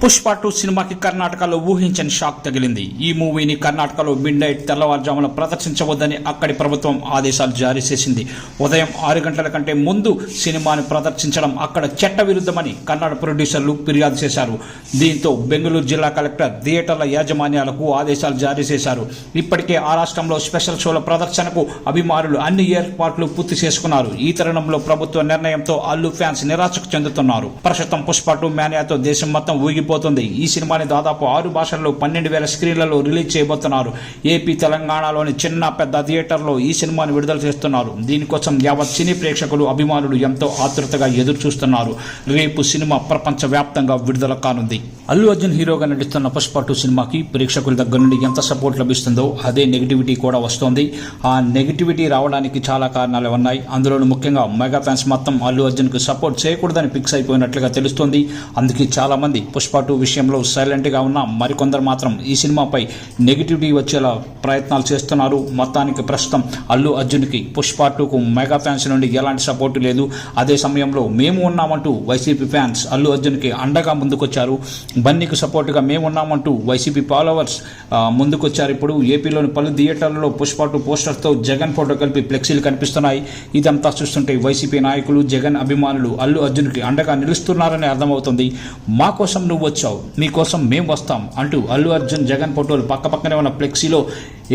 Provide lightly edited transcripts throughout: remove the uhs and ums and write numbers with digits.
పుష్ప 2 సినిమాకి కర్ణాటకలో ఊహించని షాక్ తగిలింది. ఈ మూవీని కర్ణాటకలో మిడ్ నైట్ తెల్లవారుజామున ప్రదర్శించవద్దని అక్కడి ప్రభుత్వం ఆదేశాలు జారీ చేసింది. ఉదయం 6 గంటల కంటే ముందు సినిమాని ప్రదర్శించడం అక్కడ చట్ట విరుద్ధమని కన్నడ ప్రొడ్యూసర్లు ఫిర్యాదు చేశారు. దీంతో బెంగళూరు జిల్లా కలెక్టర్ థియేటర్ల యాజమాన్యాలకు ఆదేశాలు జారీ చేశారు. ఇప్పటికే ఆ రాష్ట్రంలో స్పెషల్ షోల ప్రదర్శనకు అభిమానులు అన్ని ఏర్పాట్లు పూర్తి చేసుకున్నారు. ఈ తరుణంలో ప్రభుత్వ నిర్ణయంతో అల్లు ఫ్యాన్స్ నిరాశకు చెందుతున్నారు. ప్రస్తుతం పుష్ప 2 మేనియాతో దేశం మొత్తం ఊగిపోతుంది. ఈ సినిమాని దాదాపు 6 భాషల్లో 12,000 స్క్రీన్లలో రిలీజ్ చేయబోతున్నారు. ఏపీ, తెలంగాణలోని చిన్న పెద్ద థియేటర్లో ఈ సినిమాని విడుదల చేస్తున్నారు. దీనికోసం యావత్ సినీ ప్రేక్షకులు, అభిమానులు ఎంతో ఆతృతగా ఎదురు చూస్తున్నారు. రేపు సినిమా ప్రపంచ వ్యాప్తంగా విడుదల కానుంది. అల్లు అర్జున్ హీరోగా నటిస్తున్న పుష్ప 2 సినిమాకి ప్రేక్షకుల దగ్గర నుండి ఎంత సపోర్ట్ లభిస్తుందో అదే నెగిటివిటీ కూడా వస్తోంది. ఆ నెగిటివిటీ రావడానికి చాలా కారణాలు ఉన్నాయి. అందులోనూ ముఖ్యంగా మెగా ఫ్యాన్స్ మొత్తం అల్లు అర్జున్ కు సపోర్ట్ చేయకూడదని ఫిక్స్ అయిపోయినట్లుగా తెలుస్తోంది. అందుకే చాలా మంది పుష్ప 2 విషయంలో సైలెంట్ గా ఉన్న మరికొందరు మాత్రం ఈ సినిమాపై నెగిటివిటీ వచ్చేలా ప్రయత్నాలు చేస్తున్నారు. మొత్తానికి ప్రస్తుతం అల్లు అర్జున్ కి పుష్ప 2కు మెగా ఫ్యాన్స్ నుండి ఎలాంటి సపోర్టు లేదు. అదే సమయంలో మేము ఉన్నామంటూ వైసీపీ ఫ్యాన్స్ అల్లు అర్జున్ కి అండగా ముందుకొచ్చారు. బన్నీకి సపోర్టుగా మేము ఉన్నామంటూ వైసీపీ ఫాలోవర్స్ ముందుకొచ్చారు. ఇప్పుడు ఏపీలోని పలు థియేటర్లలో పుష్ప 2 పోస్టర్తో జగన్ ఫోటో కలిపి ఫ్లెక్సీలు కనిపిస్తున్నాయి. ఇదంతా చూస్తుంటే వైసీపీ నాయకులు, జగన్ అభిమానులు అల్లు అర్జున్ కి అండగా నిలుస్తున్నారని అర్థమవుతుంది. మా కోసం నువ్వు వచ్చావు, మీకోసం మేము వస్తాం అంటూ అల్లు అర్జున్, జగన్ ఫోటోలు పక్కపక్కనే ఉన్న ఫ్లెక్సీలో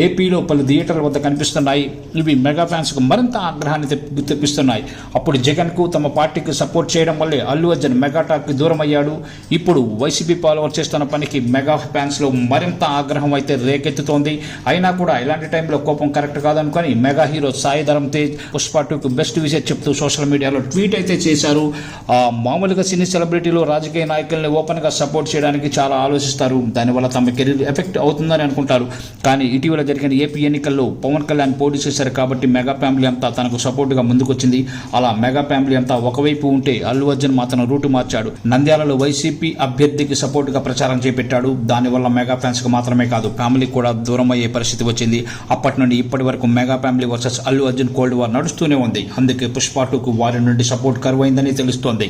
ఏపీలో పలు థియేటర్ల వద్ద కనిపిస్తున్నాయి. ఇవి మెగా ఫ్యాన్స్ కు మరింత ఆగ్రహాన్ని తెప్పిస్తున్నాయి. అప్పుడు జగన్ కు, తమ పార్టీకి సపోర్ట్ చేయడం వల్లే అల్లు అర్జున్ మెగా టాక్ కి దూరం అయ్యాడు. ఇప్పుడు వైసీపీ ఫాలోవర్ చేస్తున్న పనికి మెగా ఫ్యాన్స్ లో మరింత ఆగ్రహం అయితే రేకెత్తుతోంది. అయినా కూడా ఇలాంటి టైంలో కోపం కరెక్ట్ కాదనుకొని మెగా హీరో సాయి ధరమ్ తేజ్ పుష్ప 2కు బెస్ట్ విషయం చెప్తూ సోషల్ మీడియాలో ట్వీట్ అయితే చేశారు. మామూలుగా సినీ సెలబ్రిటీలు, రాజకీయ నాయకుల్ని ఓపెన్ గా సపోర్ట్ చేయడానికి చాలా ఆలోచిస్తారు. దానివల్ల తమ కెరీర్ ఎఫెక్ట్ అవుతుందని అనుకుంటారు. కానీ ఇటీవల జరిగిన ఏపీ ఎన్నికల్లో పవన్ కళ్యాణ్ పోటీ చేశారు కాబట్టి మెగా ఫ్యామిలీ అంతా తనకు సపోర్టుగా ముందుకొచ్చింది. అలా మెగా ఫ్యామిలీ అంతా ఒకవైపు ఉంటే అల్లు అర్జున్ మాత్రం రూటు మార్చాడు. నంద్యాలలో వైసీపీ అభ్యర్థికి సపోర్టుగా ప్రచారం చేపట్టాడు. దానివల్ల మెగా ఫ్యాన్స్ కు మాత్రమే కాదు, ఫ్యామిలీ కూడా దూరం అయ్యే పరిస్థితి వచ్చింది. అప్పటి నుండి ఇప్పటి వరకు mega family versus Allu Arjun cold war నడుస్తూనే ఉంది. అందుకే పుష్ప 2కు వారి నుండి సపోర్ట్ కరువైందని తెలుస్తోంది.